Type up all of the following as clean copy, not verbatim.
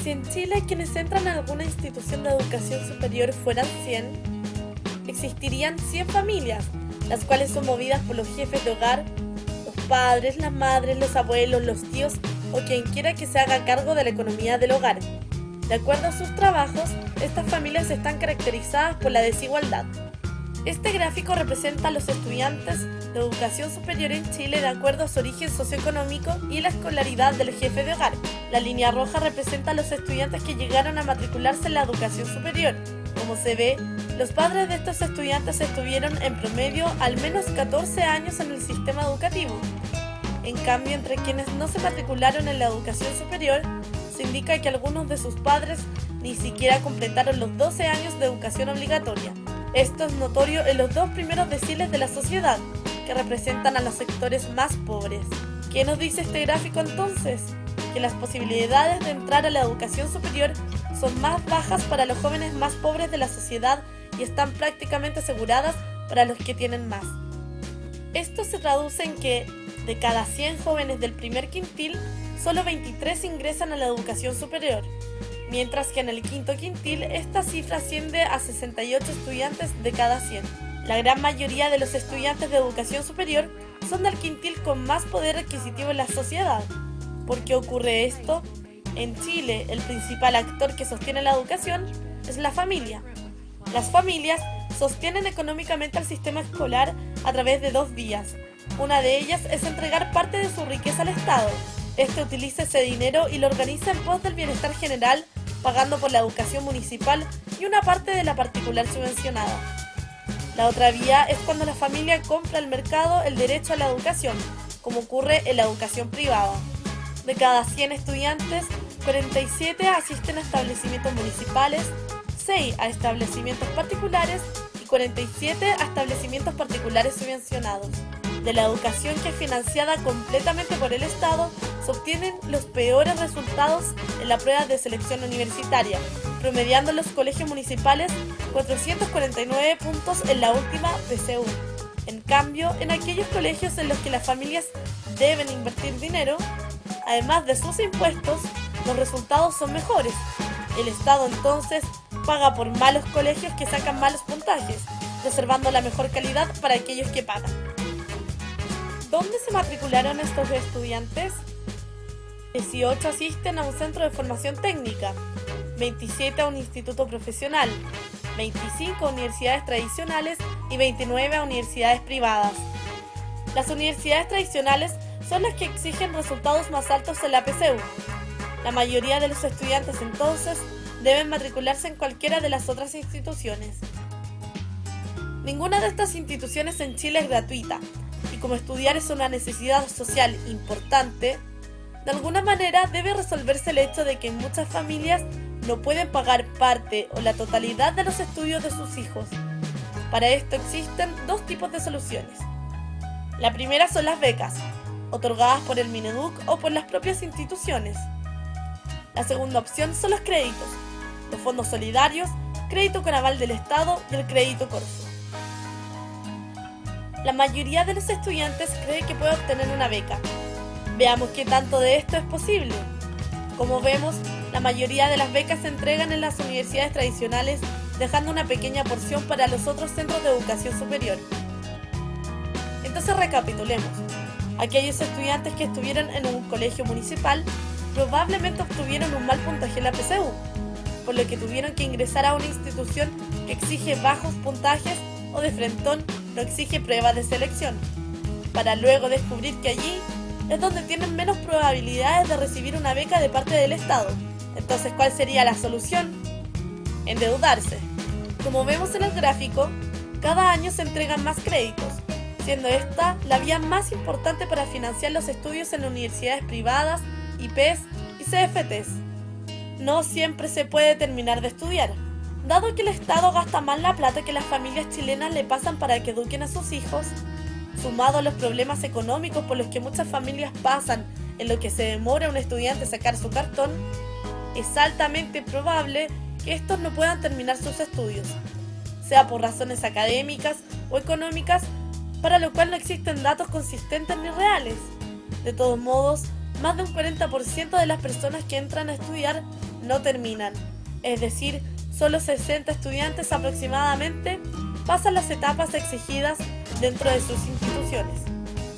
Si en Chile quienes entran a alguna institución de educación superior fueran 100, existirían 100 familias, las cuales son movidas por los jefes de hogar, los padres, las madres, los abuelos, los tíos o quien quiera que se haga cargo de la economía del hogar. De acuerdo a sus trabajos, estas familias están caracterizadas por la desigualdad. Este gráfico representa a los estudiantes de educación superior en Chile de acuerdo a su origen socioeconómico y la escolaridad del jefe de hogar. La línea roja representa a los estudiantes que llegaron a matricularse en la educación superior. Como se ve, los padres de estos estudiantes estuvieron en promedio al menos 14 años en el sistema educativo. En cambio, entre quienes no se matricularon en la educación superior, se indica que algunos de sus padres ni siquiera completaron los 12 años de educación obligatoria. Esto es notorio en los dos primeros deciles de la sociedad, que representan a los sectores más pobres. ¿Qué nos dice este gráfico entonces? Que las posibilidades de entrar a la educación superior son más bajas para los jóvenes más pobres de la sociedad y están prácticamente aseguradas para los que tienen más. Esto se traduce en que, de cada 100 jóvenes del primer quintil, solo 23 ingresan a la educación superior, mientras que en el quinto quintil esta cifra asciende a 68 estudiantes de cada 100. La gran mayoría de los estudiantes de educación superior son del quintil con más poder adquisitivo en la sociedad. ¿Por qué ocurre esto? En Chile, el principal actor que sostiene la educación es la familia. Las familias sostienen económicamente al sistema escolar a través de dos vías. Una de ellas es entregar parte de su riqueza al Estado. Este utiliza ese dinero y lo organiza en pos del bienestar general, pagando por la educación municipal y una parte de la particular subvencionada. La otra vía es cuando la familia compra al mercado el derecho a la educación, como ocurre en la educación privada. De cada 100 estudiantes, 47 asisten a establecimientos municipales, 6 a establecimientos particulares y 47 a establecimientos particulares subvencionados. De la educación que es financiada completamente por el Estado, se obtienen los peores resultados en la prueba de selección universitaria, promediando en los colegios municipales 449 puntos en la última PSU. En cambio, en aquellos colegios en los que las familias deben invertir dinero, además de sus impuestos, los resultados son mejores. El Estado entonces paga por malos colegios que sacan malos puntajes, reservando la mejor calidad para aquellos que pagan. ¿Dónde se matricularon estos estudiantes? 18 asisten a un centro de formación técnica, 27 a un instituto profesional, 25 a universidades tradicionales y 29 a universidades privadas. Las universidades tradicionales son las que exigen resultados más altos en la PSU. La mayoría de los estudiantes entonces deben matricularse en cualquiera de las otras instituciones. Ninguna de estas instituciones en Chile es gratuita, y como estudiar es una necesidad social importante, de alguna manera debe resolverse el hecho de que muchas familias no pueden pagar parte o la totalidad de los estudios de sus hijos. Para esto existen dos tipos de soluciones. La primera son las becas, otorgadas por el Mineduc o por las propias instituciones. La segunda opción son los créditos, los fondos solidarios, crédito con aval del Estado y el crédito Corfo. La mayoría de los estudiantes cree que puede obtener una beca. Veamos qué tanto de esto es posible. Como vemos, la mayoría de las becas se entregan en las universidades tradicionales, dejando una pequeña porción para los otros centros de educación superior. Entonces recapitulemos. Aquellos estudiantes que estuvieron en un colegio municipal probablemente obtuvieron un mal puntaje en la PSU, por lo que tuvieron que ingresar a una institución que exige bajos puntajes o de frentón no exige pruebas de selección, para luego descubrir que allí es donde tienen menos probabilidades de recibir una beca de parte del Estado. Entonces, ¿cuál sería la solución? Endeudarse. Como vemos en el gráfico, cada año se entregan más créditos, siendo esta la vía más importante para financiar los estudios en universidades privadas, IPs y CFTs. No siempre se puede terminar de estudiar, dado que el Estado gasta más la plata que las familias chilenas le pasan para que eduquen a sus hijos. Sumado a los problemas económicos por los que muchas familias pasan en lo que se demora un estudiante sacar su cartón, es altamente probable que estos no puedan terminar sus estudios, sea por razones académicas o económicas, para lo cual no existen datos consistentes ni reales. De todos modos, más de un 40% de las personas que entran a estudiar no terminan. Es decir, solo 60 estudiantes aproximadamente pasan las etapas exigidas dentro de sus instituciones.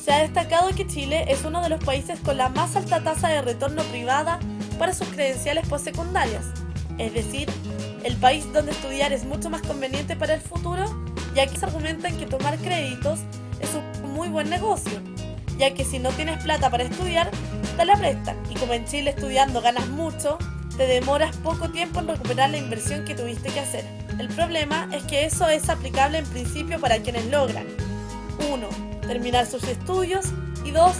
Se ha destacado que Chile es uno de los países con la más alta tasa de retorno privada para sus credenciales postsecundarias, es decir, el país donde estudiar es mucho más conveniente para el futuro, ya que se argumentan que tomar créditos es un muy buen negocio, ya que si no tienes plata para estudiar, te la prestan, y como en Chile estudiando ganas mucho, te demoras poco tiempo en recuperar la inversión que tuviste que hacer. El problema es que eso es aplicable en principio para quienes logran 1. Terminar sus estudios y 2.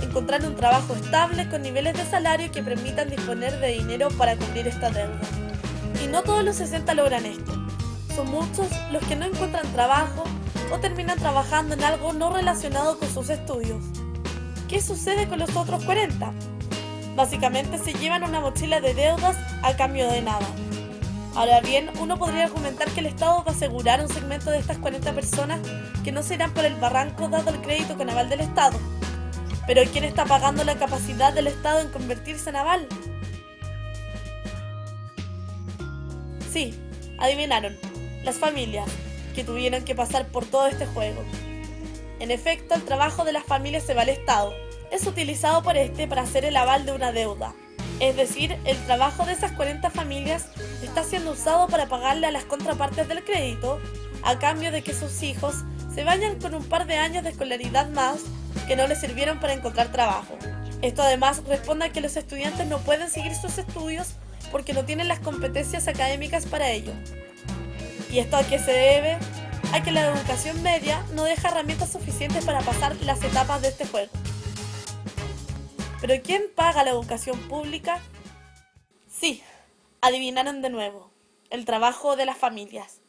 Encontrar un trabajo estable con niveles de salario que permitan disponer de dinero para cubrir esta deuda. Y no todos los 60 logran esto. Son muchos los que no encuentran trabajo o terminan trabajando en algo no relacionado con sus estudios. ¿Qué sucede con los otros 40? Básicamente se llevan una mochila de deudas a cambio de nada. Ahora bien, uno podría argumentar que el Estado va a asegurar un segmento de estas 40 personas que no se irán por el barranco dado el crédito con aval del Estado. Pero ¿quién está pagando la capacidad del Estado en convertirse en aval? Sí, adivinaron, las familias, que tuvieron que pasar por todo este juego. En efecto, el trabajo de las familias se va al Estado. Es utilizado por este para hacer el aval de una deuda. Es decir, el trabajo de esas 40 familias está siendo usado para pagarle a las contrapartes del crédito, a cambio de que sus hijos se vayan con un par de años de escolaridad más que no les sirvieron para encontrar trabajo. Esto además responde a que los estudiantes no pueden seguir sus estudios porque no tienen las competencias académicas para ello. ¿Y esto a qué se debe? A que la educación media no deja herramientas suficientes para pasar las etapas de este juego. ¿Pero quién paga la educación pública? Sí, adivinaron de nuevo, el trabajo de las familias.